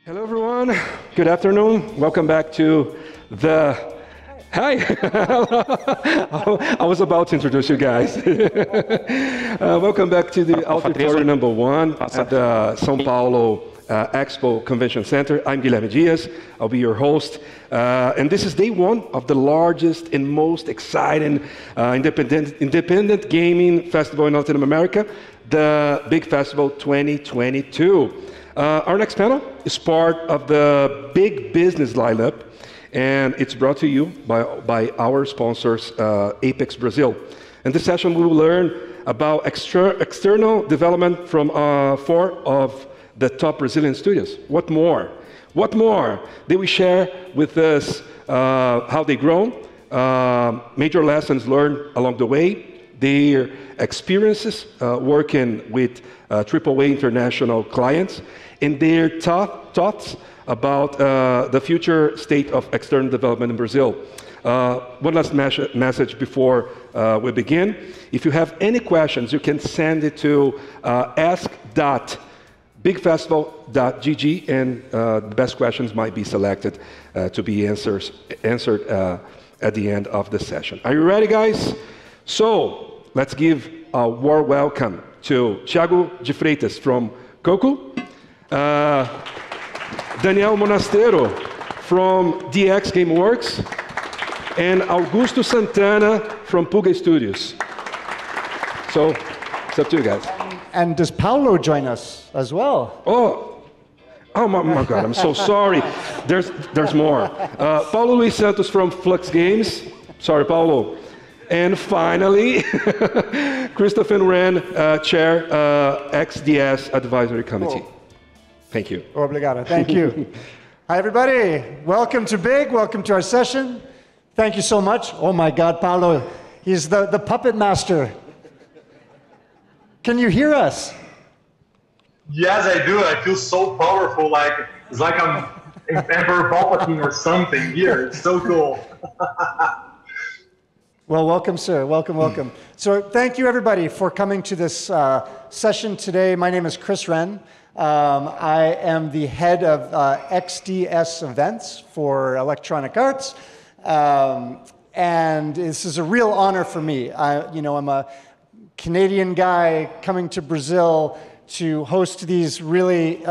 Hello, everyone. Good afternoon. Welcome back to the... Hi. I was about to introduce you guys. Welcome back to the Auditorium number 1 at the São Paulo Expo Convention Center. I'm Guilherme Dias. I'll be your host. And this is day 1 of the largest and most exciting independent gaming festival in Latin America, the Big Festival 2022. Our next panel is part of the Big Business lineup, and it's brought to you by our sponsors, Apex Brazil. In this session, we will learn about external development from 4 of the top Brazilian studios. What more? What more? They will share with us how they grown, major lessons learned along the way, their experiences working with AAA international clients, and their thoughts about the future state of external development in Brazil. One last message before we begin. If you have any questions, you can send it to ask.bigfestival.gg, and the best questions might be selected to be answered at the end of the session. Are you ready, guys? So let's give a warm welcome to Thiago de Freitas from Coco, Daniel Monastero from DX Gameworks, and Augusto Santana from Puga Studios. So it's up to you guys. And does Paulo join us as well? Oh my God, I'm so sorry. There's more. Paulo Luis Santos from Flux Games. Sorry, Paulo. And finally, Christopher Wren, Chair, XDS Advisory Committee. Cool. Thank you. Obrigado. Thank you. Hi, everybody. Welcome to Big. Welcome to our session. Thank you so much. Oh, my God, Paulo. He's the puppet master. Can you hear us? Yes, I do. I feel so powerful. It's like I'm Emperor Palpatine or something here. It's so cool. Well, welcome, sir. Welcome, welcome. So thank you, everybody, for coming to this session today. My name is Chris Wren. I am the head of XDS events for Electronic Arts. And this is a real honor for me. I'm a Canadian guy coming to Brazil to host these really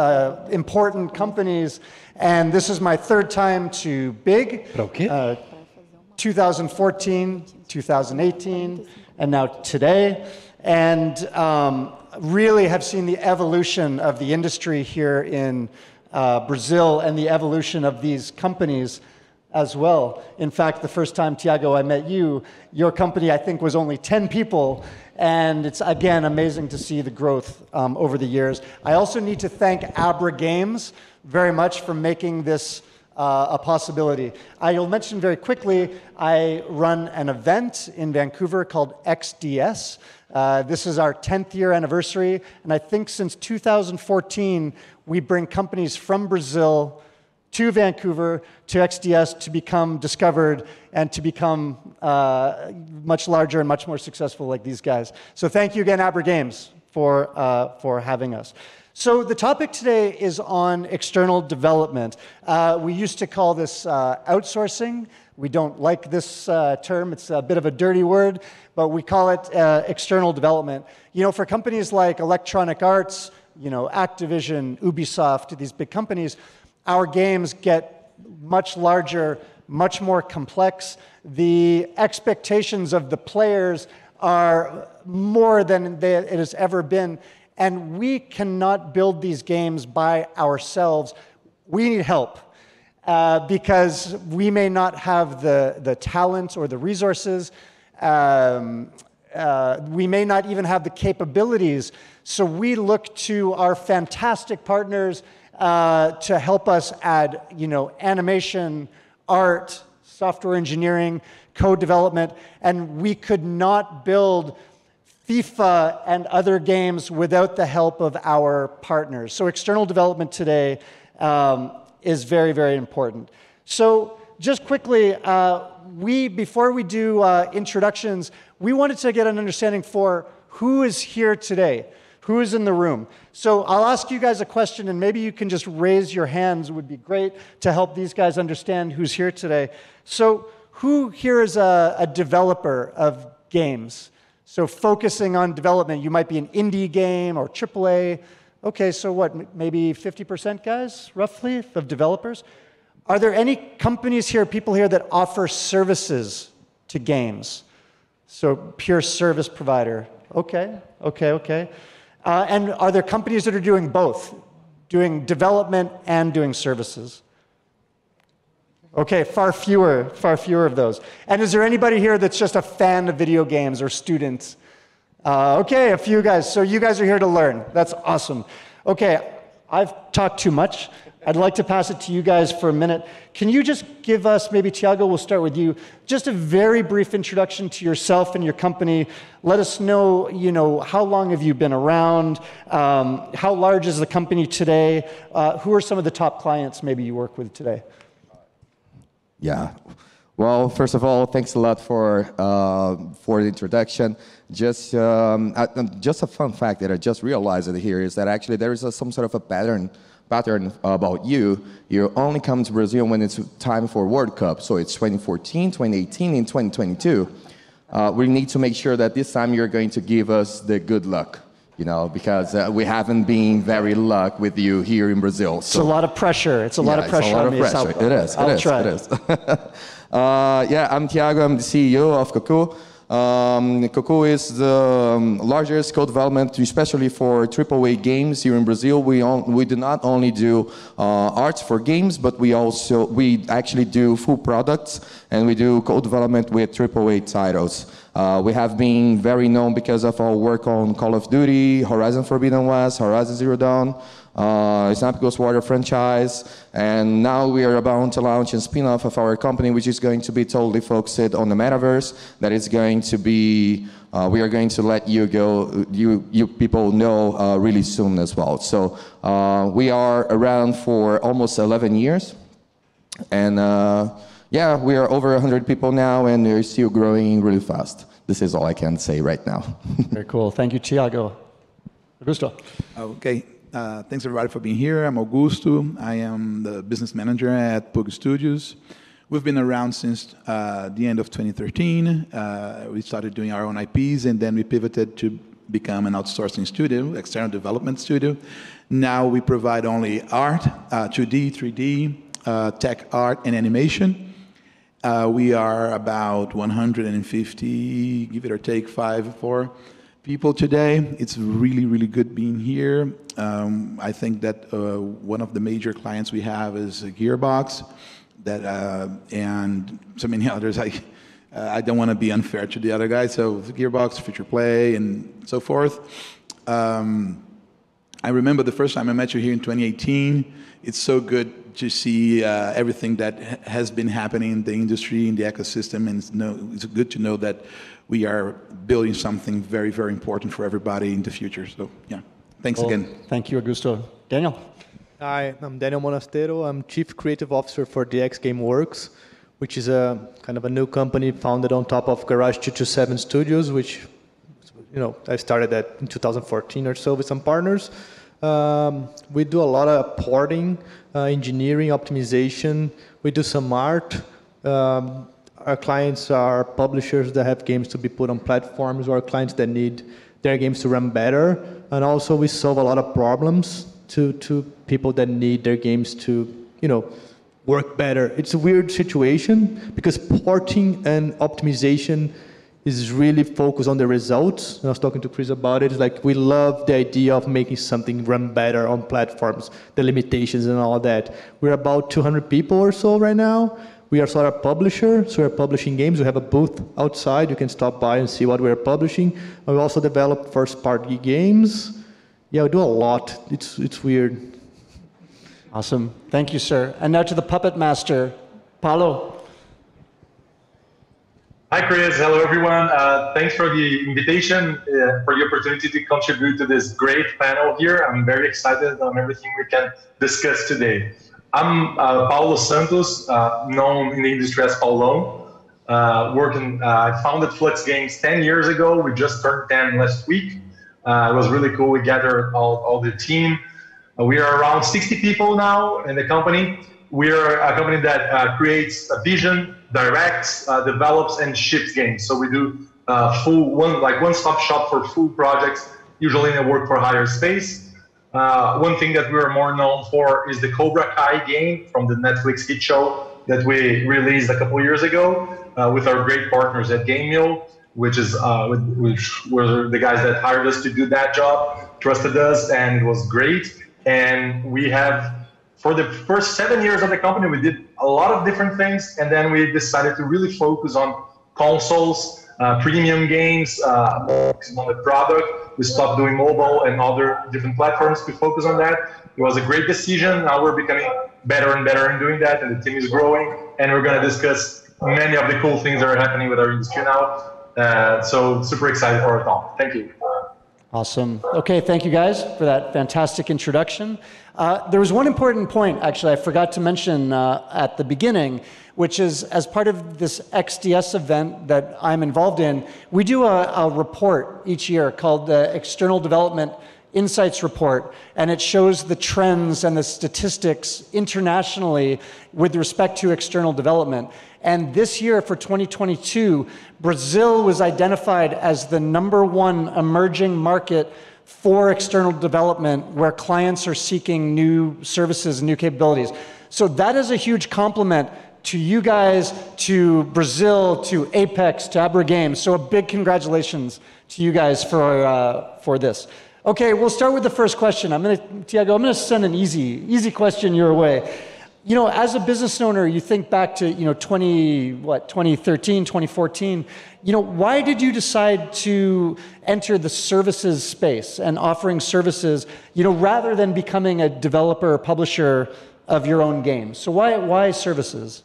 important companies. And this is my 3rd time to Big. 2014, 2018, and now today. And really have seen the evolution of the industry here in Brazil and the evolution of these companies as well. In fact, the first time, Thiago, I met you, your company, I think, was only 10 people. And it's, again, amazing to see the growth over the years. I also need to thank Abra Games very much for making this a possibility. I'll mention very quickly, I run an event in Vancouver called XDS. This is our 10th year anniversary, and I think since 2014, we bring companies from Brazil to Vancouver, to XDS, to become discovered and to become much larger and much more successful like these guys. So thank you again, Abra Games, for having us. So the topic today is on external development. We used to call this outsourcing. We don't like this term. It's a bit of a dirty word, but we call it external development. You know, for companies like Electronic Arts, Activision, Ubisoft, these big companies, our games get much larger, much more complex. The expectations of the players are more than it has ever been. And we cannot build these games by ourselves. We need help because we may not have the talent or the resources. We may not even have the capabilities. So we look to our fantastic partners to help us add, animation, art, software engineering, code development, and we could not build FIFA and other games without the help of our partners. So external development today is very, very important. So just quickly, before we do introductions, we wanted to get an understanding for who is here today, who is in the room. So I'll ask you guys a question, and maybe you can just raise your hands. It would be great to help these guys understand who's here today. So who here is a developer of games? So focusing on development, you might be an indie game or AAA. Okay, so what, maybe 50% guys, roughly, of developers? Are there any companies here, people here that offer services to games? So pure service provider. Okay. And are there companies that are doing both, doing development and doing services? Okay, far fewer of those. And is there anybody here that's just a fan of video games or students? Okay, a few guys. So you guys are here to learn. That's awesome. Okay, I've talked too much. I'd like to pass it to you guys for a minute. Can you just give us, maybe Tiago, we'll start with you, just a very brief introduction to yourself and your company. Let us know, how long have you been around? How large is the company today? Who are some of the top clients maybe you work with today? Yeah. Well, first of all, thanks a lot for the introduction. Just a fun fact that I just realized here is that actually there is some sort of a pattern about you. You only come to Brazil when it's time for World Cup. So it's 2014, 2018, and 2022. We need to make sure that this time you're going to give us the good luck, because we haven't been very luck with you here in Brazil. So. It's a lot of pressure. It's a lot of pressure on me. It is. It is. I'm Tiago. I'm the CEO of Cuckoo. Cuckoo is the largest co-development, especially for AAA games here in Brazil. We do not only do arts for games, but we actually do full products, and we do co-development with AAA titles. We have been very known because of our work on Call of Duty, Horizon Forbidden West, Horizon Zero Dawn, Snap Ghost Warrior franchise, and now we are about to launch a spin-off of our company, which is going to be totally focused on the metaverse. That is going to be, we are going to let you people know really soon as well. So we are around for almost 11 years, and yeah, we are over 100 people now, and we're still growing really fast. This is all I can say right now. Very cool. Thank you, Tiago. Augusto. Okay. Thanks everybody for being here. I'm Augusto. I am the business manager at Pug Studios. We've been around since the end of 2013. We started doing our own IPs, and then we pivoted to become an outsourcing studio, external development studio. Now we provide only art, 2D, 3D, tech art, and animation. We are about 150, give it or take, 4 people today. It's really, really good being here. I think that one of the major clients we have is Gearbox, and so many others. I don't want to be unfair to the other guys, so Gearbox, Future Play, and so forth. I remember the first time I met you here in 2018. It's so good to see everything that has been happening in the industry, in the ecosystem, and it's good to know that we are building something very, very important for everybody in the future. So, yeah, thanks again. Thank you, Augusto. Daniel? Hi, I'm Daniel Monastero. I'm Chief Creative Officer for DX Gameworks, which is a kind of a new company founded on top of Garage 227 Studios, which, I started that in 2014 or so with some partners. We do a lot of porting, engineering, optimization. We do some art. Our clients are publishers that have games to be put on platforms, or clients that need their games to run better. And also we solve a lot of problems to people that need their games to, work better. It's a weird situation because porting and optimization is really focused on the results. And I was talking to Chris about it. It's like we love the idea of making something run better on platforms, the limitations and all that. We're about 200 people or so right now. We are sort of a publisher, so we're publishing games. We have a booth outside. You can stop by and see what we're publishing. And we also develop first-party games. Yeah, we do a lot. It's weird. Awesome. Thank you, sir. And now to the puppet master, Paulo. Hi, Chris. Hello, everyone. Thanks for the invitation, for the opportunity to contribute to this great panel here. I'm very excited on everything we can discuss today. I'm Paulo Santos, known in the industry as Paulão. I founded Flux Games 10 years ago. We just turned 10 last week. It was really cool. We gathered all the team. We are around 60 people now in the company. We are a company that creates a vision, directs, develops, and ships games. So we do one-stop shop for full projects, usually in a work-for-hire space. One thing that we are more known for is the Cobra Kai game from the Netflix hit show that we released a couple years ago with our great partners at Game Mule, which were the guys that hired us to do that job, trusted us, and it was great. And we have, for the first 7 years of the company, we did a lot of different things, and then we decided to really focus on consoles, premium games, on the product. We stopped doing mobile and other different platforms to focus on that. It was a great decision. Now we're becoming better and better in doing that, and the team is growing, and we're going to discuss many of the cool things that are happening with our industry now. So super excited for our talk. Thank you. Awesome. Okay, thank you guys for that fantastic introduction. There was one important point, actually, I forgot to mention at the beginning, which is as part of this XDS event that I'm involved in, we do a report each year called the External Development Insights Report, and it shows the trends and the statistics internationally with respect to external development. And this year, for 2022, Brazil was identified as the #1 emerging market for external development where clients are seeking new services and new capabilities. So that is a huge compliment to you guys, to Brazil, to Apex, to Abra Games. So a big congratulations to you guys for this. Okay, we'll start with the first question. Tiago, I'm gonna send an easy question your way. You know, as a business owner, you think back to, 2013, 2014, why did you decide to enter the services space and offering services, rather than becoming a developer or publisher of your own games? So why services?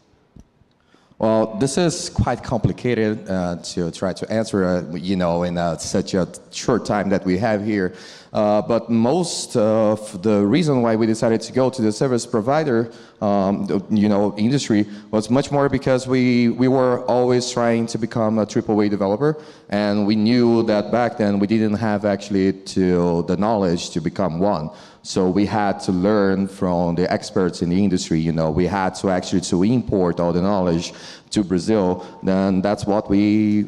Well, this is quite complicated to try to answer, in such a short time that we have here. But most of the reason why we decided to go to the service provider, industry was much more because we were always trying to become a AAA developer, and we knew that back then we didn't have actually the knowledge to become one. So we had to learn from the experts in the industry. We had to actually import all the knowledge to Brazil. Then that's what we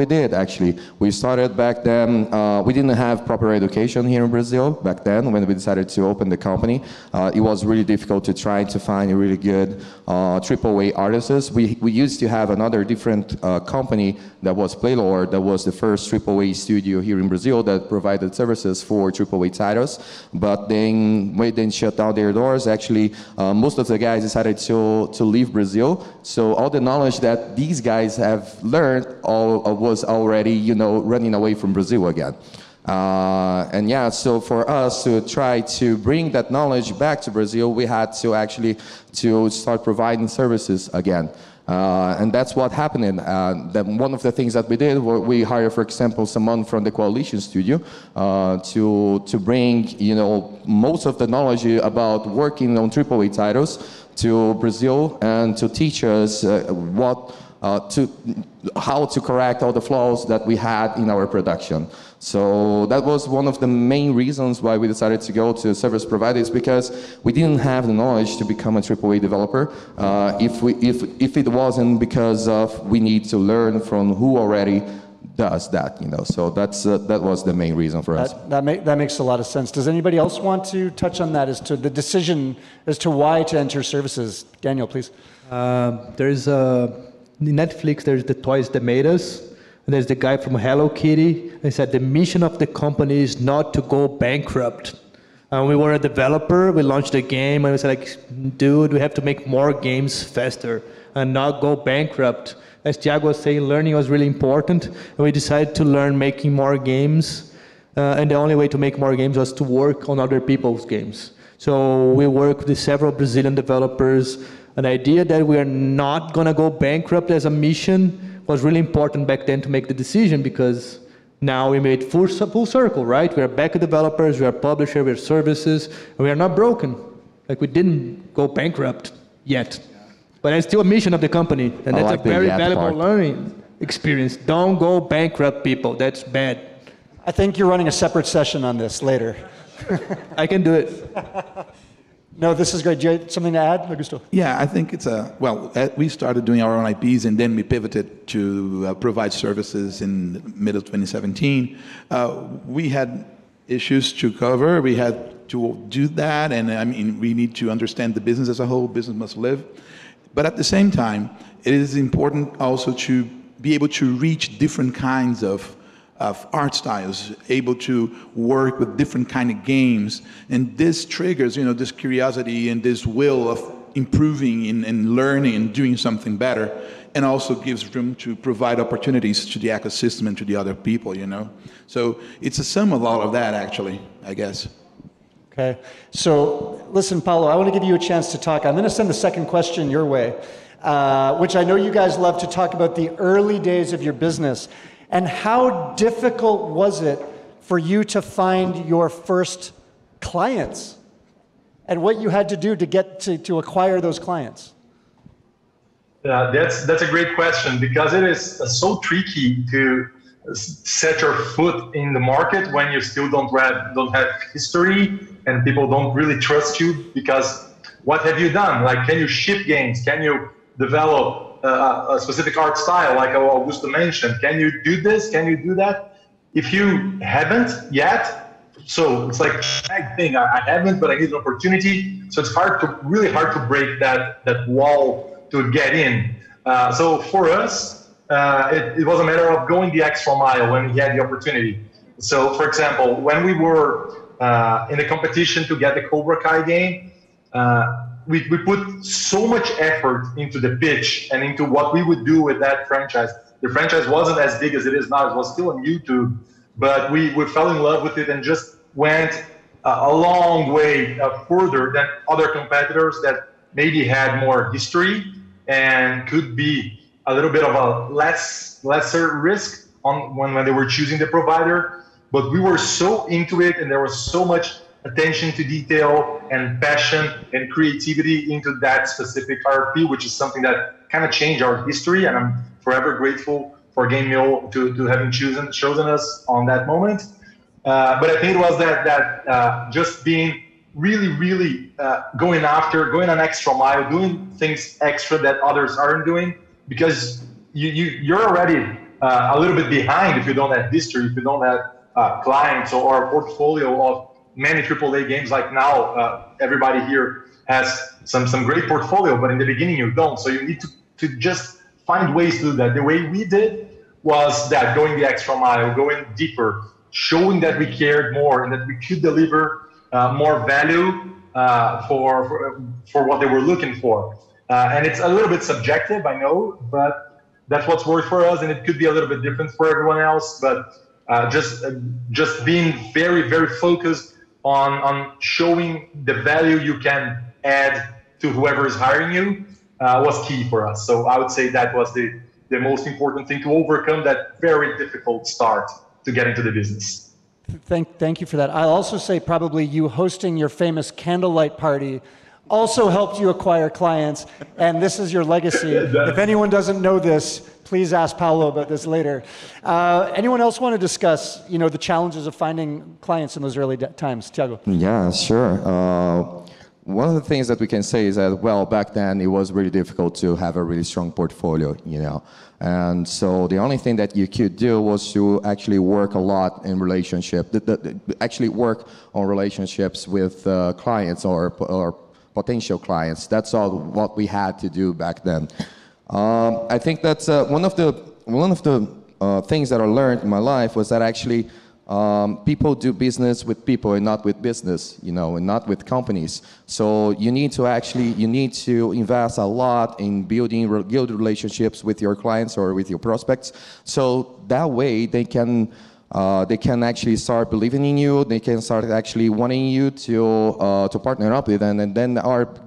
did actually. We started back then. We didn't have proper education here in Brazil back then when we decided to open the company. It was really difficult to try to find a really good AAA artists. We used to have another different company that was Playlord, that was the first AAA studio here in Brazil that provided services for AAA titles. But then when they shut down their doors, actually most of the guys decided to leave Brazil. So all the knowledge that these guys have learned was already running away from Brazil again. So for us to try to bring that knowledge back to Brazil, we had to actually start providing services again. And that's what happened. One of the things that we did, we hired, for example, someone from the Coalition Studio to bring most of the knowledge about working on AAA titles to Brazil and to teach us how to correct all the flaws that we had in our production. So that was one of the main reasons why we decided to go to service providers, because we didn't have the knowledge to become a AAA developer. If it wasn't because of we need to learn from who already does that, So that was the main reason for us. That makes a lot of sense. Does anybody else want to touch on that as to the decision as to why to enter services? Daniel, please. There's in Netflix, there's the Toys That Made Us. And there's the guy from Hello Kitty. He said the mission of the company is not to go bankrupt. We were a developer. We launched a game, and we said, dude, we have to make more games faster and not go bankrupt. As Tiago was saying, learning was really important. And we decided to learn making more games. And the only way to make more games was to work on other people's games. So we worked with several Brazilian developers. An idea that we are not going to go bankrupt as a mission was really important back then to make the decision, because now we made full circle, right? We are back developers, we are publisher, we are services, and we are not broken. Like we didn't go bankrupt yet, but it's still a mission of the company, and that's like a the very yet valuable part. learning experience. Don't go bankrupt, people. That's bad. I think you're running a separate session on this later. I can do it. No, this is great. Do you have something to add, Augusto? Yeah, I think it's we started doing our own IPs and then we pivoted to provide services in the middle of 2017. We had issues to cover. We had to do that, and I mean, we need to understand the business as a whole. Business must live. But at the same time, it is important also to be able to reach different kinds of art styles, able to work with different kind of games. And this triggers, this curiosity and this will of improving and learning and doing something better, and also gives room to provide opportunities to the ecosystem and to the other people, So it's a sum of all of that, actually, I guess. Okay. So listen, Paulo, I want to give you a chance to talk. I'm going to send the second question your way, which I know you guys love to talk about the early days of your business. And how difficult was it for you to find your first clients? And what you had to do to get to acquire those clients? That's a great question, because it is so tricky to set your foot in the market when you still don't have history and people don't really trust you, because what have you done? Like, can you ship games? Can you develop a specific art style, like Augusto mentioned? Can you do this? Can you do that? If you haven't yet, so it's like tag thing. I haven't, but I need an opportunity. So it's really hard to break that wall to get in. So for us, it was a matter of going the extra mile when we had the opportunity. So for example, when we were in the competition to get the Cobra Kai game, we put so much effort into the pitch and into what we would do with that franchise. The franchise wasn't as big as it is now. It was still on YouTube, but we fell in love with it and just went a long way further than other competitors that maybe had more history and could be a little bit of a lesser risk when they were choosing the provider. But we were so into it, and there was so much attention to detail and passion and creativity into that specific RFP, which is something that kind of changed our history. And I'm forever grateful for Game Mule to having chosen us on that moment. But I think it was that just being really going an extra mile, doing things extra that others aren't doing, because you're already a little bit behind if you don't have history, if you don't have clients or a portfolio of many AAA games. Like now, everybody here has some great portfolio, but in the beginning you don't. So you need to just find ways to do that. The way we did was that, going the extra mile, going deeper, showing that we cared more and that we could deliver more value for what they were looking for. And it's a little bit subjective, I know, but that's what's worked for us, and it could be a little bit different for everyone else. But just being very focused on showing the value you can add to whoever is hiring you was key for us. So I would say that was the most important thing, to overcome that very difficult start to get into the business. Thank you for that. I'll also say probably you hosting your famous candlelight party also helped you acquire clients, and this is your legacy. If anyone doesn't know this, please ask Paulo about this later. Anyone else want to discuss, the challenges of finding clients in those early times? Thiago. Yeah, sure. One of the things that we can say is that, well, back then it was really difficult to have a really strong portfolio, And so the only thing that you could do was to actually work a lot in relationship, actually work on relationships with clients or potential clients. That's all what we had to do back then. I think that's one of the things that I learned in my life was that actually people do business with people and not with business, and not with companies. So you need to invest a lot in building good relationships with your clients or with your prospects. So that way they can actually start believing in you. They can start actually wanting you to partner up with them, and then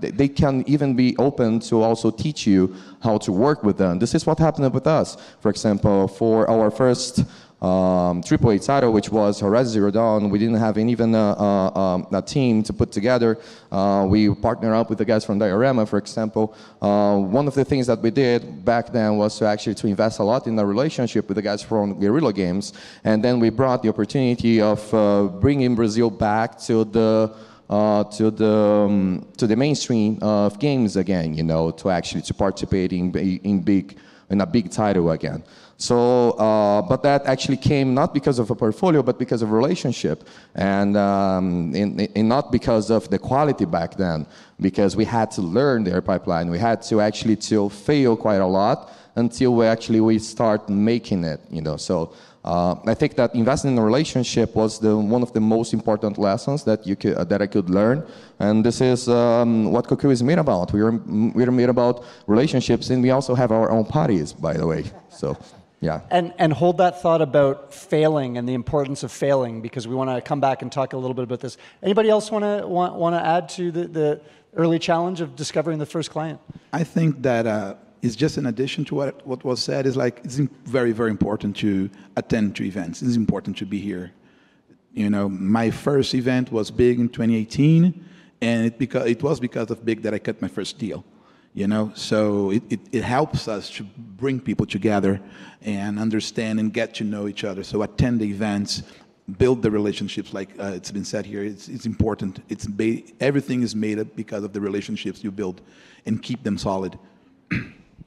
they can even be open to also teach you how to work with them. This is what happened with us. For example, for our first AAA title, which was Horizon Zero Dawn. We didn't have even a team to put together. We partnered up with the guys from Diorama, for example. One of the things that we did back then was to invest a lot in the relationship with the guys from Guerrilla Games, and then we brought the opportunity of bringing Brazil back to the mainstream of games again, to participate in a big title again. So, but that actually came not because of a portfolio, but because of relationship, and not because of the quality back then, because we had to learn their pipeline. We had to actually fail quite a lot until we start making it, So I think that investing in a relationship was one of the most important lessons that I could learn, and this is what Cocoo is made about. We're made about relationships, and we also have our own parties, by the way. So. Yeah. And hold that thought about failing and the importance of failing, because we want to come back and talk a little bit about this. Anybody else want to add to the early challenge of discovering the first client? I think that it's just in addition to what was said, is it's very, very important to attend to events. It's important to be here. My first event was Big in 2018, and it was because of Big that I cut my first deal. So it helps us to bring people together and understand and get to know each other. So attend the events, build the relationships, like it's been said here. It's important. Everything is made up because of the relationships you build, and keep them solid.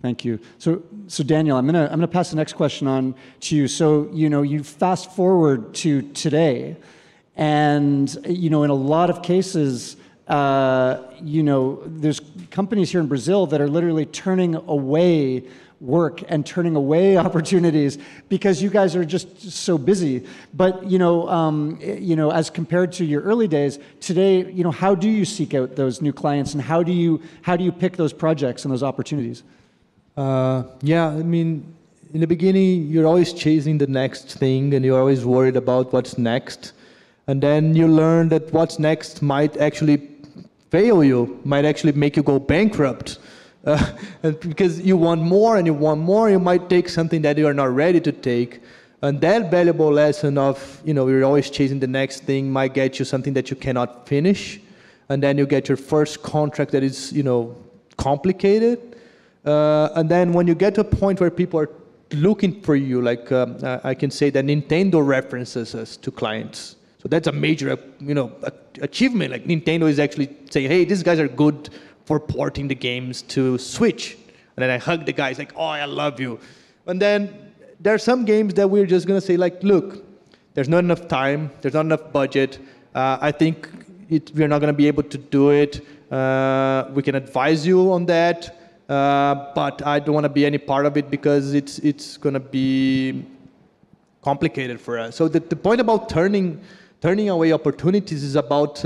Thank you. So Daniel, I'm gonna pass the next question on to you. So you fast forward to today, and in a lot of cases, there's companies here in Brazil that are literally turning away work and turning away opportunities because you guys are just so busy. But as compared to your early days, today, how do you seek out those new clients, and how do you pick those projects and those opportunities? In the beginning, you're always chasing the next thing, and you're always worried about what's next. And then you learn that what's next might actually fail you, might actually make you go bankrupt. And because you want more and you want more, you might take something that you are not ready to take. And that valuable lesson of, you're always chasing the next thing might get you something that you cannot finish. And then you get your first contract that is, complicated. And then when you get to a point where people are looking for you, like I can say that Nintendo references us to clients. So that's a major, achievement. Like Nintendo is actually saying, hey, these guys are good for porting the games to Switch. And then I hug the guys like, oh, I love you. And then there are some games that we're just going to say like, look, there's not enough time, there's not enough budget. I think we're not going to be able to do it. We can advise you on that. But I don't want to be any part of it because it's going to be complicated for us. So the point about turning away opportunities is about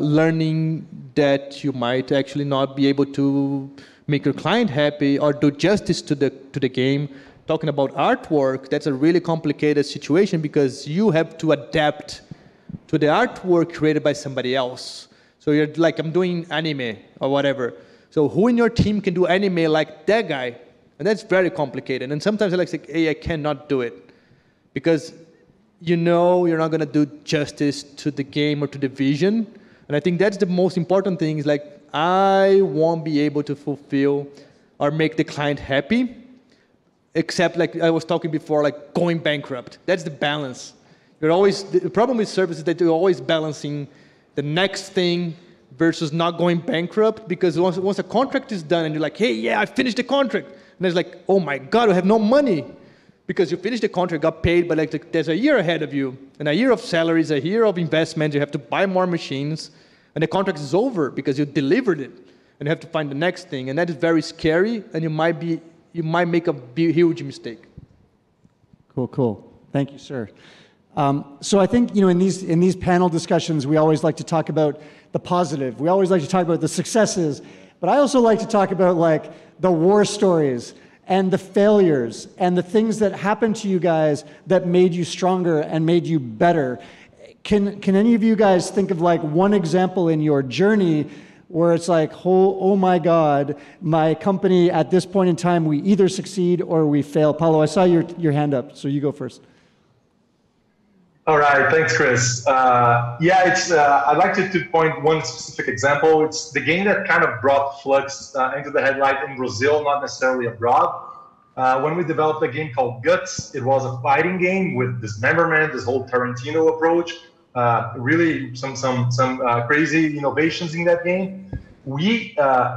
learning that you might actually not be able to make your client happy or do justice to the game. Talking about artwork, that's a really complicated situation because you have to adapt to the artwork created by somebody else. So you're like, I'm doing anime or whatever. So who in your team can do anime like that guy? And that's very complicated. And sometimes I like say, hey, I cannot do it. Because you're not going to do justice to the game or to the vision. And I think that's the most important thing is like, I won't be able to fulfill or make the client happy, except like I was talking before, like going bankrupt. That's the balance. The problem with service is that you're always balancing the next thing versus not going bankrupt, because once a contract is done and you're like, hey, yeah, I finished the contract. And it's like, oh my God, I have no money. Because you finished the contract, got paid, but like there's a year ahead of you, and a year of salaries, a year of investment, you have to buy more machines, and the contract is over because you delivered it, and you have to find the next thing, and that is very scary, and you might make a huge mistake. Cool. Thank you, sir. So I think in these panel discussions, we always like to talk about the positive. We always like to talk about the successes, but I also like to talk about like the war stories and the failures and the things that happened to you guys that made you stronger and made you better. Can any of you guys think of like one example in your journey where it's like, oh my God, my company at this point in time, we either succeed or we fail? Paulo, I saw your hand up, so you go first. All right, thanks, Chris. Yeah, I'd like to point one specific example. It's the game that kind of brought Flux into the headlight in Brazil, not necessarily abroad. When we developed a game called Guts, it was a fighting game with dismemberment, this whole Tarantino approach. Really, some crazy innovations in that game. We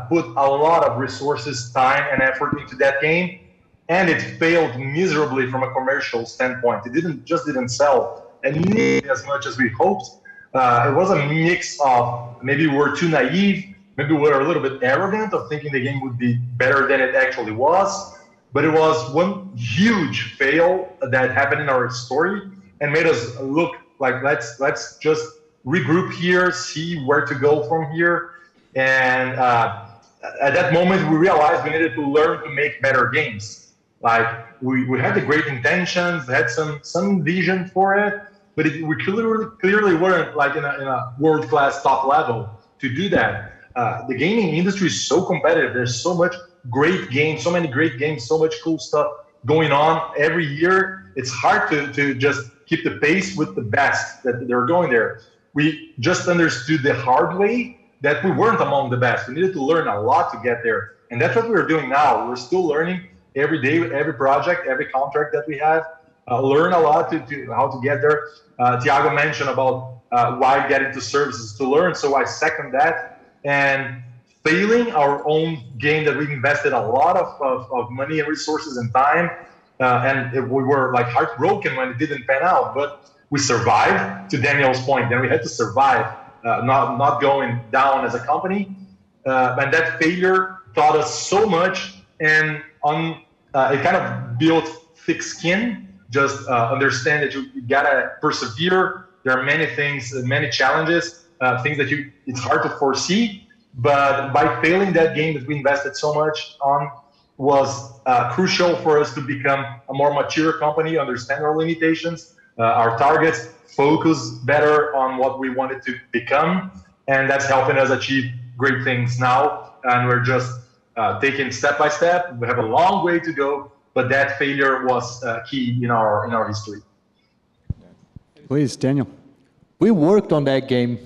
put a lot of resources, time, and effort into that game, and it failed miserably from a commercial standpoint. It didn't sell nearly as much as we hoped. It was a mix of maybe we were too naive, maybe we were a little bit arrogant of thinking the game would be better than it actually was. But it was one huge fail that happened in our story and made us look like let's just regroup here, see where to go from here. And at that moment, we realized we needed to learn to make better games. Like we had the great intentions, had some vision for it, but we clearly weren't like in a world-class top level to do that. The gaming industry is so competitive. There's so much great games, so many great games, so much cool stuff going on every year. It's hard to just keep the pace with the best that they're going there. We just understood the hard way that we weren't among the best. We needed to learn a lot to get there. And that's what we're doing now. We're still learning every day, every project, every contract that we have. Learn a lot to how to get there. Thiago mentioned about why get into services to learn. So I second that. And failing our own game that we invested a lot of money and resources and time, and we were like heartbroken when it didn't pan out, but we survived, to Daniel's point. Then we had to survive, not going down as a company, and that failure taught us so much, and it kind of built thick skin. Just understand that you gotta persevere. There are many things, many challenges, things that it's hard to foresee. But by failing that game that we invested so much on was crucial for us to become a more mature company, understand our limitations, our targets, focus better on what we wanted to become. And that's helping us achieve great things now. And we're just taking step by step. We have a long way to go, but that failure was key in our history. Please, Daniel. We worked on that game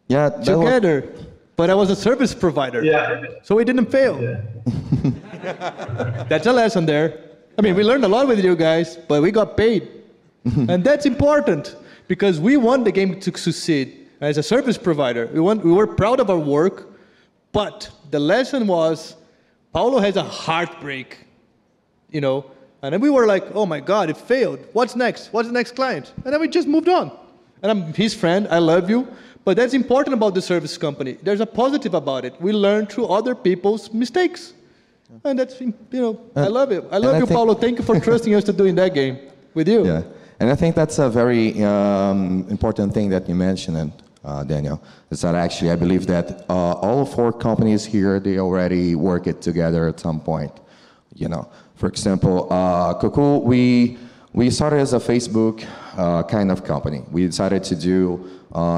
together. But I was a service provider, so we didn't fail. Yeah. That's a lesson there. I mean, we learned a lot with you guys, but we got paid. And that's important, because we want the game to succeed. As a service provider, we were proud of our work, but the lesson was, Paulo has a heartbreak, and then we were like, oh my God, it failed. What's next? What's the next client? And then we just moved on. And I'm his friend, I love you. But that's important about the service company. There's a positive about it. We learn through other people's mistakes. And that's, I love it. I love you, Paulo. Thank you for trusting us to doing that game with you. Yeah, and I think that's a very important thing that you mentioned, Daniel. Is that actually, I believe that all 4 companies here, they already work it together at some point. For example, Cuckoo, we started as a Facebook kind of company. We decided to do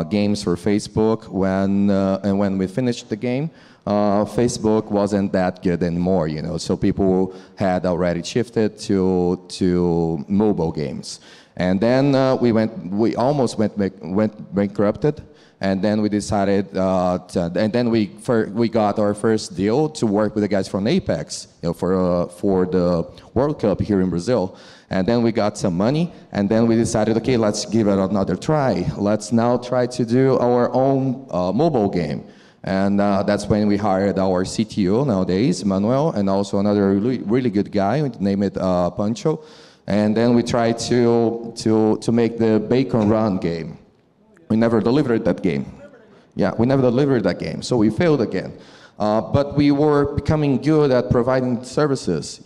games for Facebook and when we finished the game, Facebook wasn't that good anymore, so people had already shifted to mobile games. And then we almost went bankrupted, and then we decided, and then we got our first deal to work with the guys from Apex, for the World Cup here in Brazil. And then we got some money, and then we decided, okay, let's give it another try. Let's now try to do our own mobile game. And that's when we hired our CTO nowadays, Manuel, and also another really good guy, named Pancho. And then we tried to make the Bacon Run game. We never delivered that game. Yeah, we never delivered that game, so we failed again. But we were becoming good at providing services,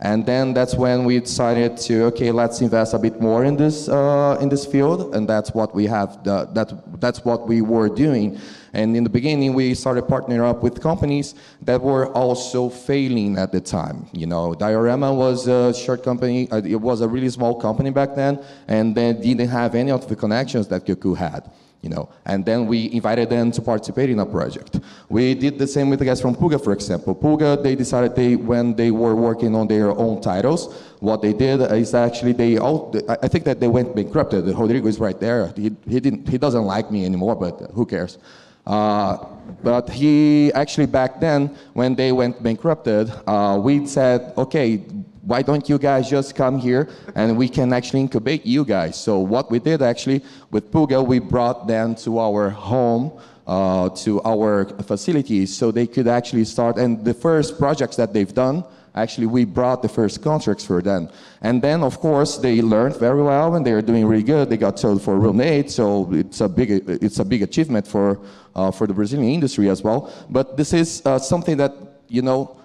And then that's when we decided to, okay, let's invest a bit more in this field, and that's what we have. That's what we were doing. And in the beginning, we started partnering up with companies that were also failing at the time. Diorama was a short company. It was a really small company back then, and they didn't have any of the connections that Cuckoo had. you know, and then we invited them to participate in a project. We did the same with the guys from Puga, for example. Puga, they decided when they were working on their own titles, what they did is actually I think that they went bankrupted. Rodrigo is right there. He doesn't like me anymore, but who cares? But he actually back then, when they went bankrupted, we said, okay, why don't you guys just come here and we can actually incubate you guys? So what we did actually with Puga, we brought them to our home, to our facilities, so they could actually start. And the first projects that they've done, actually we brought the first contracts for them. And then of course they learned very well and they are doing really good. They got sold for real Nate, so it's a big achievement for the Brazilian industry as well. But this is something that, you know,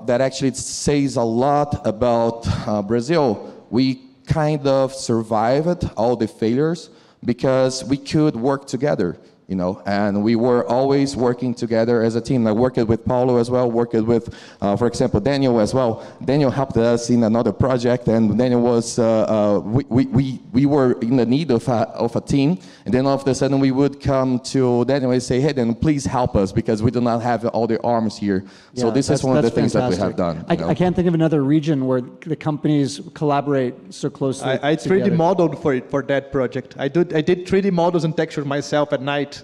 that actually says a lot about Brazil. We kind of survived all the failures because we could work together, you know, and we were always working together as a team. I worked with Paulo as well, worked with, for example, Daniel as well. Daniel helped us in another project, and Daniel was, we were in the need of a team, and then all of a sudden we would come to Daniel and say, hey, then please help us because we do not have all the arms here. Yeah, so this is one of the things that we have done. I can't think of another region where the companies collaborate so closely. I 3D modeled for that project. I did 3D models and textures myself at night.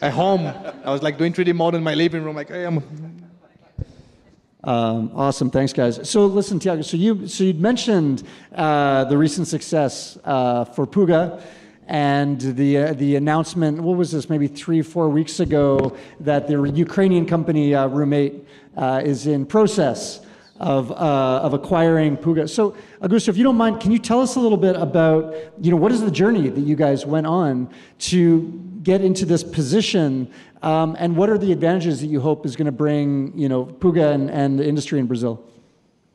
At home, I was like doing 3D model in my living room, like, hey, awesome, thanks guys. So listen, Thiago, so you'd mentioned the recent success for Puga and the announcement, what was this, maybe 3-4 weeks ago, that the Ukrainian company Roommate is in process of acquiring Puga. So Augusto, if you don't mind, can you tell us a little bit about, you know, what is the journey that you guys went on to get into this position, and what are the advantages that you hope is going to bring, you know, Puga and the industry in Brazil?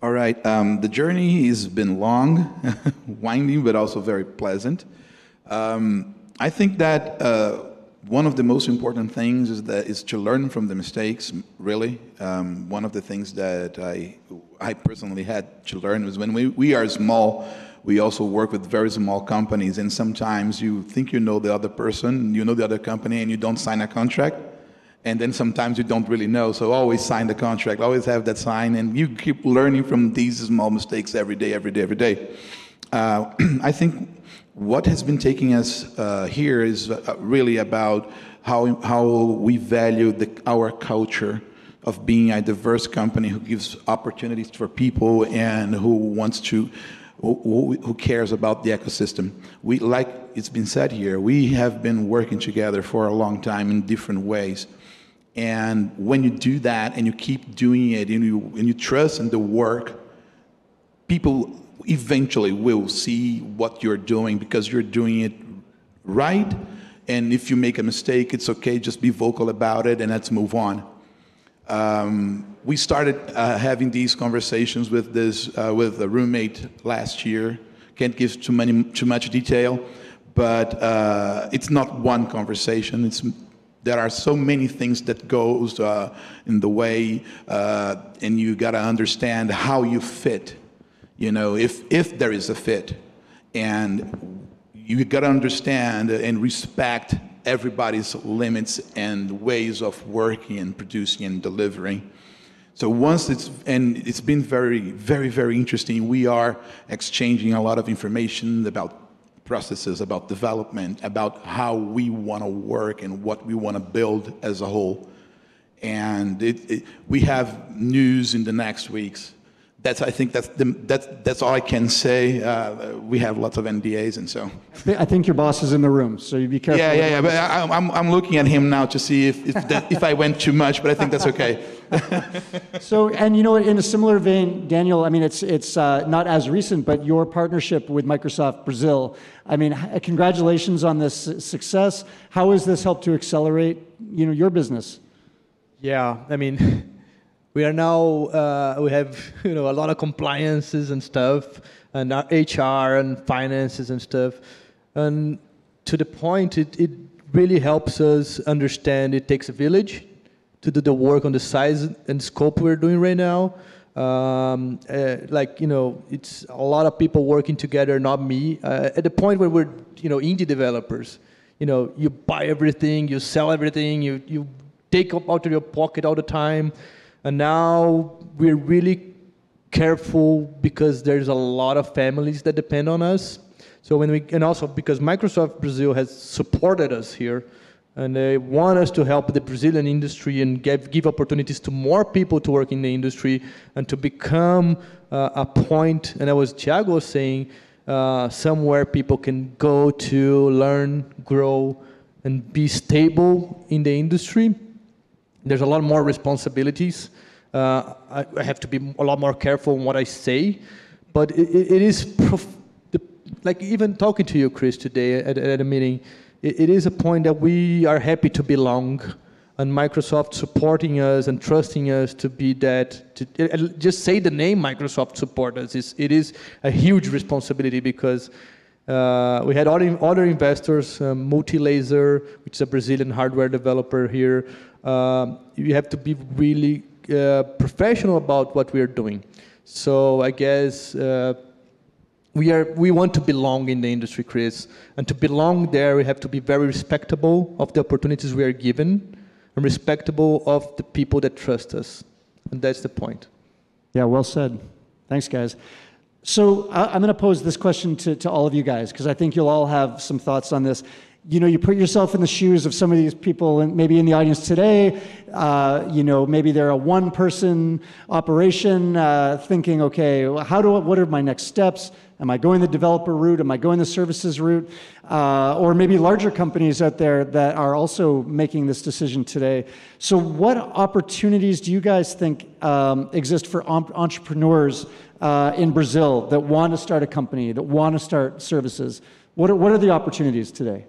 All right, the journey has been long, winding, but also very pleasant. I think that one of the most important things is to learn from the mistakes, really. One of the things that I personally had to learn was when we are small, we also work with very small companies, and sometimes you think you know the other person, you know the other company, and you don't sign a contract, and then sometimes you don't really know, so always sign the contract, always have that sign, and you keep learning from these small mistakes every day. I think what has been taking us here is really about how we value our culture of being a diverse company who gives opportunities for people and who cares about the ecosystem. Like it's been said here, we have been working together for a long time in different ways. And when you do that and you keep doing it and you trust in the work, people eventually will see what you're doing because you're doing it right. And if you make a mistake, it's okay, just be vocal about it and let's move on. We started having these conversations with the Roommate last year. Can't give too much detail, but it's not one conversation. There are so many things that goes in the way, and you got to understand how you fit. You know, if there is a fit, and you got to understand and respect everybody's limits and ways of working and producing and delivering. So it's been very, very, very interesting. We are exchanging a lot of information about processes, about development, about how we want to work and what we want to build as a whole. And we have news in the next weeks. I think that's all I can say. We have lots of NDAs, and so. I think your boss is in the room, so you be careful. Yeah. But I'm looking at him now to see if I went too much, but I think that's okay. So, and you know, in a similar vein, Daniel, I mean, it's not as recent, but your partnership with Microsoft Brazil. I mean, congratulations on this success. How has this helped to accelerate, you know, your business? Yeah, I mean. We are now, we have, you know, a lot of compliances and stuff, and our HR and finances and stuff. And to the point, it really helps us understand it takes a village to do the work on the size and scope we're doing right now. Like, you know, it's a lot of people working together, not me. At the point where we're, you know, indie developers, you buy everything, you sell everything, you take up out of your pocket all the time. And now we're really careful because there's a lot of families that depend on us. So and also because Microsoft Brazil has supported us here, and they want us to help the Brazilian industry and give opportunities to more people to work in the industry and to become a point, and as Thiago was saying, somewhere people can go to learn, grow, and be stable in the industry. There's a lot more responsibilities. I have to be a lot more careful in what I say, but it is, like even talking to you, Chris, today at a meeting, it is a point that we are happy to belong, and Microsoft supporting us and trusting us to be that. Just say the name Microsoft support us. It is a huge responsibility because we had other investors, Multilaser, which is a Brazilian hardware developer here. You have to be really professional about what we are doing. So I guess we want to belong in the industry, Chris. And to belong there, we have to be very respectable of the opportunities we are given and respectable of the people that trust us. And that's the point. Yeah, well said. Thanks, guys. So I'm going to pose this question to all of you guys, because I think you'll all have some thoughts on this. You put yourself in the shoes of some of these people, and maybe in the audience today, maybe they're a one-person operation, thinking, okay, what are my next steps? Am I going the developer route? Am I going the services route? Or maybe larger companies out there that are also making this decision today. So what opportunities do you guys think exist for entrepreneurs in Brazil that want to start a company, that want to start services? What are the opportunities today?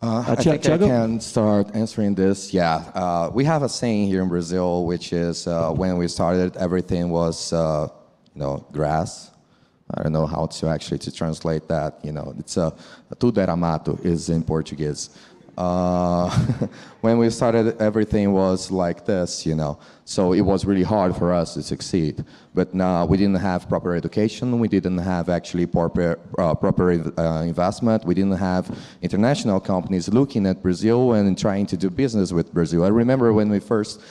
I think I can start answering this. Yeah, we have a saying here in Brazil, which is when we started, everything was grass. I don't know how to actually translate that. It's tudo era mato is in Portuguese. When we started, everything was like this, So it was really hard for us to succeed. But now we didn't have proper education. We didn't have actually proper investment. We didn't have international companies looking at Brazil and trying to do business with Brazil. I remember when we first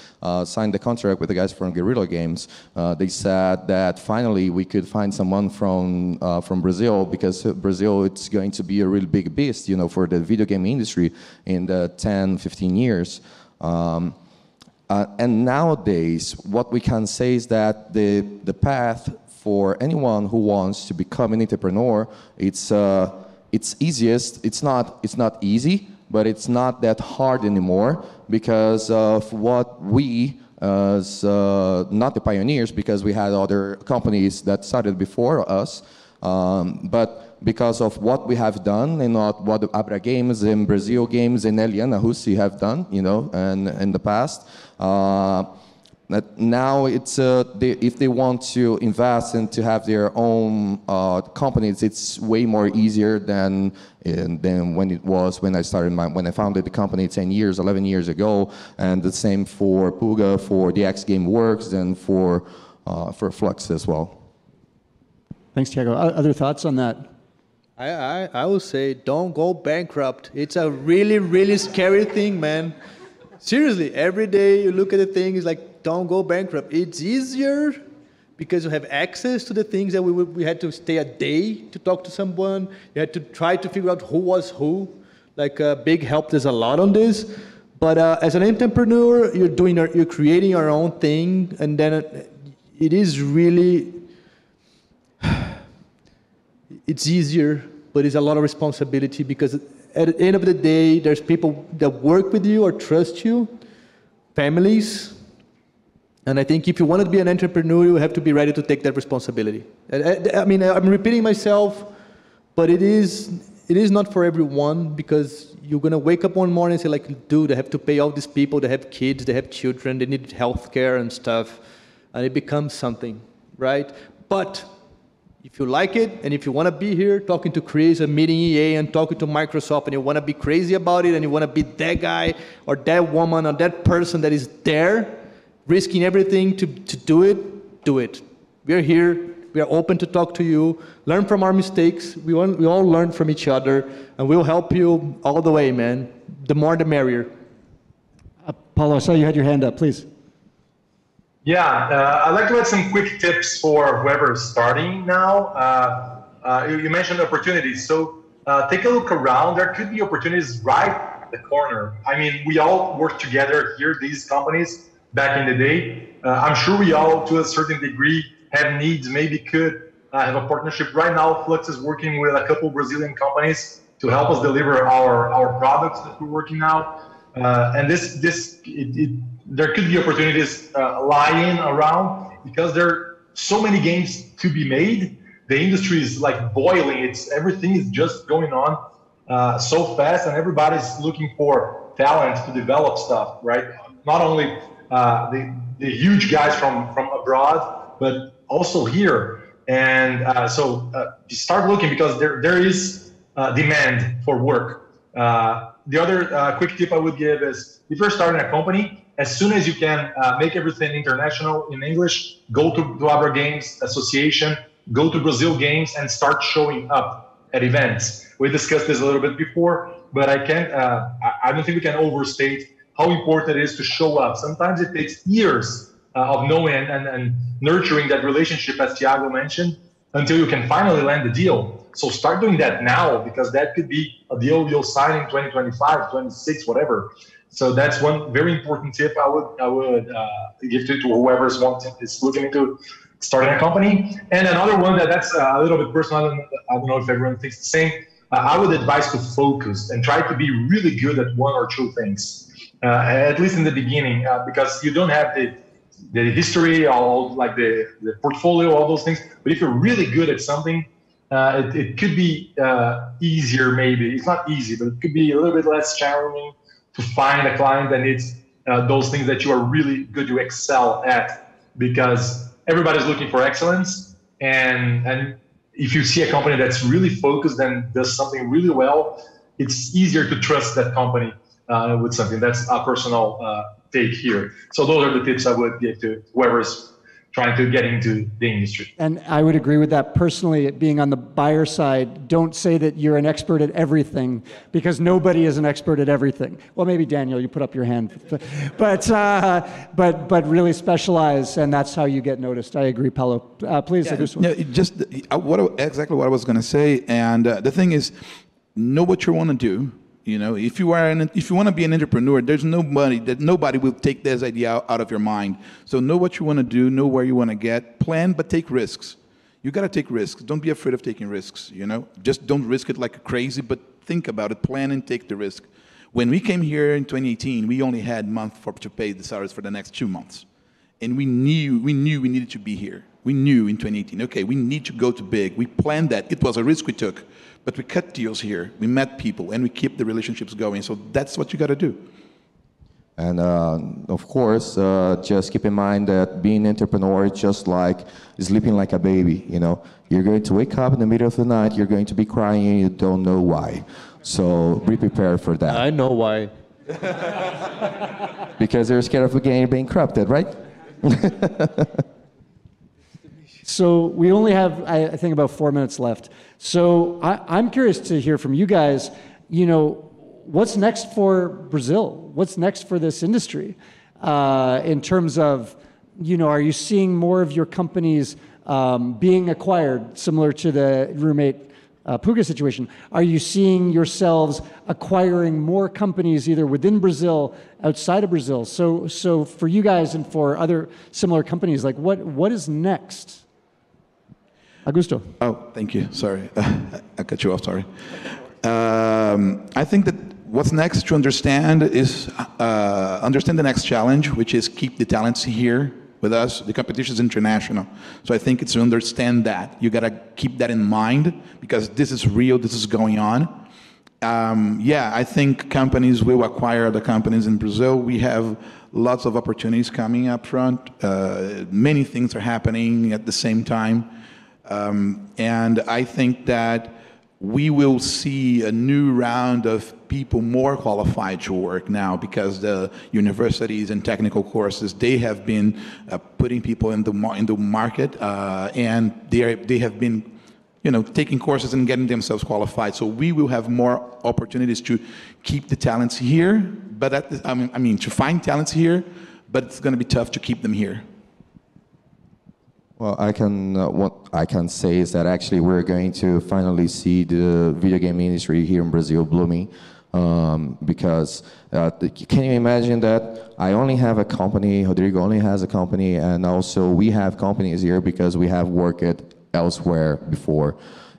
signed the contract with the guys from Guerrilla Games, they said that finally we could find someone from Brazil, because Brazil, it's going to be a really big beast, for the video game industry in the 10, 15 years. And nowadays, what we can say is that the path for anyone who wants to become an entrepreneur, it's easiest. It's not easy, but it's not that hard anymore because of what we, as not the pioneers, because we had other companies that started before us, but because of what we have done and what the Abra Games and Brazil Games and Eliana Russi have done, and in the past. That now it's if they want to invest and to have their own companies, it's way more easier than when it was when I started when I founded the company 10 years, 11 years ago, and the same for Puga, for DX Game Works, and for Flux as well. Thanks, Thiago. Other thoughts on that? I would say don't go bankrupt. It's a really, really scary thing, man. Seriously, every day you look at the thing, it's like, don't go bankrupt. It's easier because you have access to the things that we had to stay a day to talk to someone. You had to try to figure out who was who. Like Big helped us a lot on this. But as an entrepreneur, you're creating your own thing, and then it is really, it's easier, but it's a lot of responsibility because at the end of the day, there's people that work with you or trust you, families. And I think if you want to be an entrepreneur, you have to be ready to take that responsibility. I mean, I'm repeating myself, but it is not for everyone, because you're going to wake up one morning and say, like, dude, I have to pay all these people. They have kids, they have children, they need healthcare and stuff. And it becomes something, right? But if you like it, and if you want to be here talking to Chris and meeting EA and talking to Microsoft, and you want to be crazy about it, and you want to be that guy or that woman or that person that is there, risking everything to do it, do it. We're here. We are open to talk to you, learn from our mistakes. We all learn from each other, and we'll help you all the way, man. The more, the merrier. Paulo, I saw you had your hand up, please. Yeah, I'd like to add some quick tips for whoever is starting now. You mentioned opportunities, so take a look around. There could be opportunities right at the corner. I mean, we all work together here, these companies, back in the day. I'm sure we all, to a certain degree, have needs, maybe could have a partnership. Right now, Flux is working with a couple Brazilian companies to help us deliver our products that we're working now. And there could be opportunities lying around because there are so many games to be made. The industry is like boiling. Everything is just going on so fast, and everybody's looking for talent to develop stuff, right? Not only the huge guys from abroad, but also here. And so start looking because there is demand for work. The other quick tip I would give is if you're starting a company, as soon as you can make everything international in English, go to Abra Games Association, go to Brazil Games and start showing up at events. We discussed this a little bit before, but I don't think we can overstate how important it is to show up. Sometimes it takes years of knowing and nurturing that relationship, as Thiago mentioned, until you can finally land the deal. So start doing that now, because that could be a deal you'll sign in 2025, 26, whatever. So that's one very important tip I would give to whoever is looking into starting a company. And another one that's a little bit personal, I don't know if everyone thinks the same, I would advise to focus and try to be really good at one or two things, at least in the beginning, because you don't have the history, all like the portfolio, all those things. But if you're really good at something, it could be easier, maybe. It's not easy, but it could be a little bit less challenging to find a client that needs those things that you are really good to excel at, because everybody's looking for excellence. And if you see a company that's really focused and does something really well, it's easier to trust that company with something. That's a personal take here. So those are the tips I would give to whoever's trying to get into the industry. And I would agree with that personally. Being on the buyer side, don't say that you're an expert at everything, because nobody is an expert at everything. Well, maybe Daniel, you put up your hand, but really specialize, and that's how you get noticed. I agree, Paulo. Please, Augusto. No, just exactly what I was going to say. And the thing is, know what you want to do. You know, if you want to be an entrepreneur, there's nobody will take this idea out of your mind. So know what you want to do, know where you want to get, plan, but take risks. You got to take risks. Don't be afraid of taking risks. You know, just don't risk it like crazy, but think about it, plan, and take the risk. When we came here in 2018, we only had a month to pay the salaries for the next 2 months, and we knew we needed to be here. We knew in 2018, okay, we need to go to big. We planned that. It was a risk we took, but we cut deals here. We met people, and we keep the relationships going. So that's what you got to do. And of course, just keep in mind that being an entrepreneur is just like sleeping like a baby. You know, you're going to wake up in the middle of the night. You're going to be crying, and you don't know why. So be prepared for that. I know why. Because you're scared of getting bankrupted, right? So we only have, I think, about 4 minutes left. So I'm curious to hear from you guys, you know, what's next for Brazil? What's next for this industry in terms of, you know, are you seeing more of your companies being acquired, similar to the roommate Puga situation? Are you seeing yourselves acquiring more companies either within Brazil, outside of Brazil? So for you guys and for other similar companies, like what is next? Augusto. Oh, thank you. Sorry, I cut you off. Sorry. I think that what's next to understand is understand the next challenge, which is keep the talents here with us. The competition is international, so I think it's to understand that. You gotta keep that in mind, because this is real. This is going on. Yeah, I think companies will acquire other companies in Brazil. We have lots of opportunities coming up front. Many things are happening at the same time. And I think that we will see a new round of people more qualified to work now because the universities and technical courses, they have been putting people in the market and they have been taking courses and getting themselves qualified. So we will have more opportunities to keep the talents here, but to find talents here, but it's going to be tough to keep them here. Well, what I can say is that actually we're going to finally see the video game industry here in Brazil blooming, because can you imagine that I only have a company, Rodrigo only has a company, and also we have companies here because we have worked elsewhere before.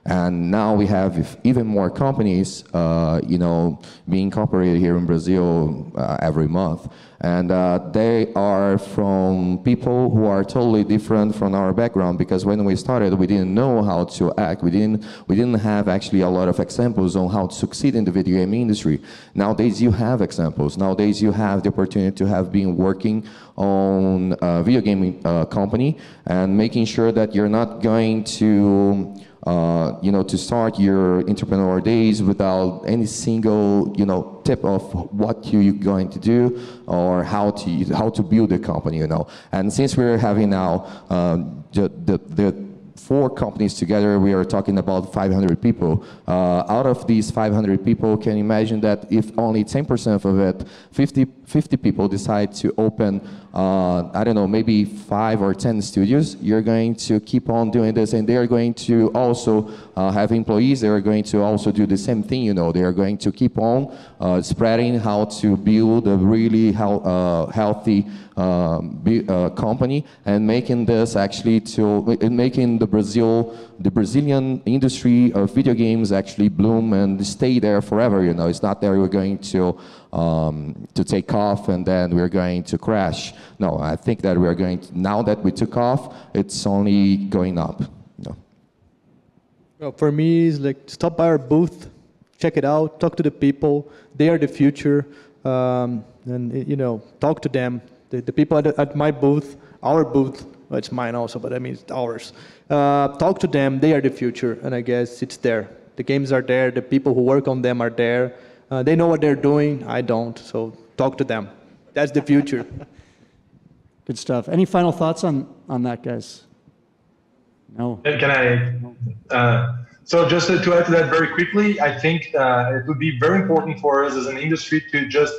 And now we have even more companies, being incorporated here in Brazil every month. And they are from people who are totally different from our background, because when we started, we didn't know how to act. We didn't have actually a lot of examples on how to succeed in the video game industry. Nowadays, you have examples. Nowadays, you have the opportunity to have been working on a video game company and making sure that you're not going to to start your entrepreneur days without any single, tip of what you're going to do or how to build a company, And since we're having now the 4 companies together, we are talking about 500 people. Out of these 500 people, can you imagine that if only 10% of it, 50 people decide to open, I don't know, maybe 5 or 10 studios, you're going to keep on doing this, and they are going to also have employees. They are going to also do the same thing, They are going to keep on spreading how to build a really healthy company, and making this actually making the Brazilian industry of video games actually bloom and stay there forever. It's not that we're going to take off and then we're going to crash. No, I think that we are going to, now that we took off, it's only going up. Well, for me, it's like stop by our booth, check it out, talk to the people. They are the future, and talk to them. The people at my booth, our booth, well, it's mine also, but I mean it's ours. Talk to them. They are the future, and I guess it's there. The games are there. The people who work on them are there. They know what they're doing. I don't. So talk to them. That's the future. Good stuff. Any final thoughts on that, guys? No. Can I? So just to add to that very quickly, I think it would be very important for us as an industry to just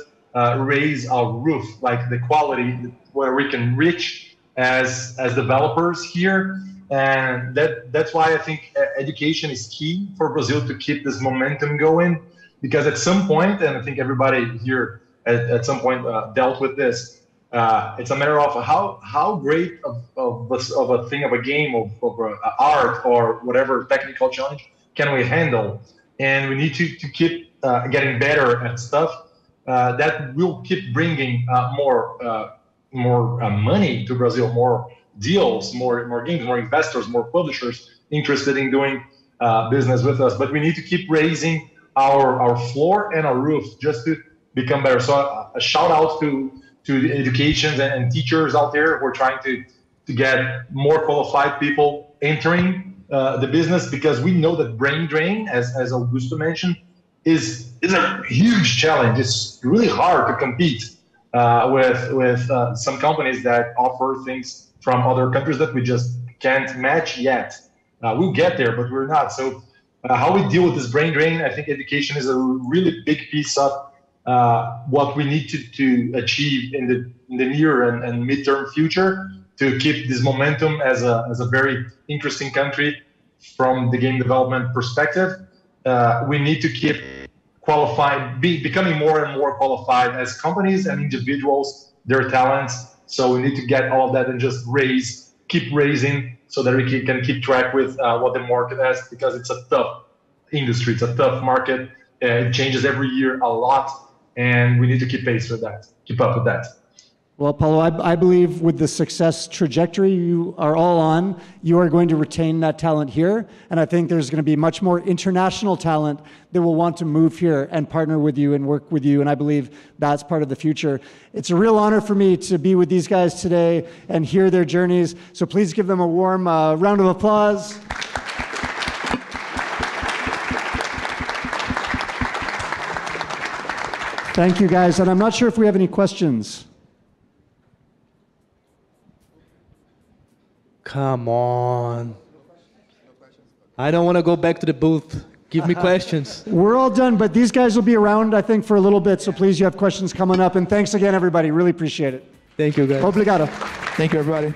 raise our roof, like the quality where we can reach as developers here. And that's why I think education is key for Brazil to keep this momentum going, because at some point, and I think everybody here at some point dealt with this, it's a matter of how great of a thing, of a game, of art or whatever technical challenge can we handle, and we need to keep getting better at stuff that will keep bringing more money to Brazil, more deals, more games, more investors, more publishers interested in doing business with us. But we need to keep raising our floor and our roof just to become better. So a shout out to the educations and teachers out there who are trying to get more qualified people entering the business, because we know that brain drain, as Augusto mentioned, is a huge challenge. It's really hard to compete with some companies that offer things from other countries that we just can't match yet. We'll get there, but we're not. So how we deal with this brain drain, I think education is a really big piece of what we need to achieve in the near and midterm future to keep this momentum as a very interesting country from the game development perspective. We need to keep becoming more and more qualified as companies and individuals, their talents. So we need to get all of that and just keep raising so that we can keep track with what the market has, because it's a tough industry. It's a tough market. It changes every year a lot, and we need to keep up with that. Well, Paulo, I believe with the success trajectory you are all on, you are going to retain that talent here. And I think there's going to be much more international talent that will want to move here and partner with you and work with you. And I believe that's part of the future. It's a real honor for me to be with these guys today and hear their journeys. So please give them a warm round of applause. Thank you, guys. And I'm not sure if we have any questions. Come on. I don't want to go back to the booth. Give me questions. We're all done, but these guys will be around, I think, for a little bit. So please, you have questions coming up. And thanks again, everybody. Really appreciate it. Thank you, guys. Obrigado. Thank you, everybody.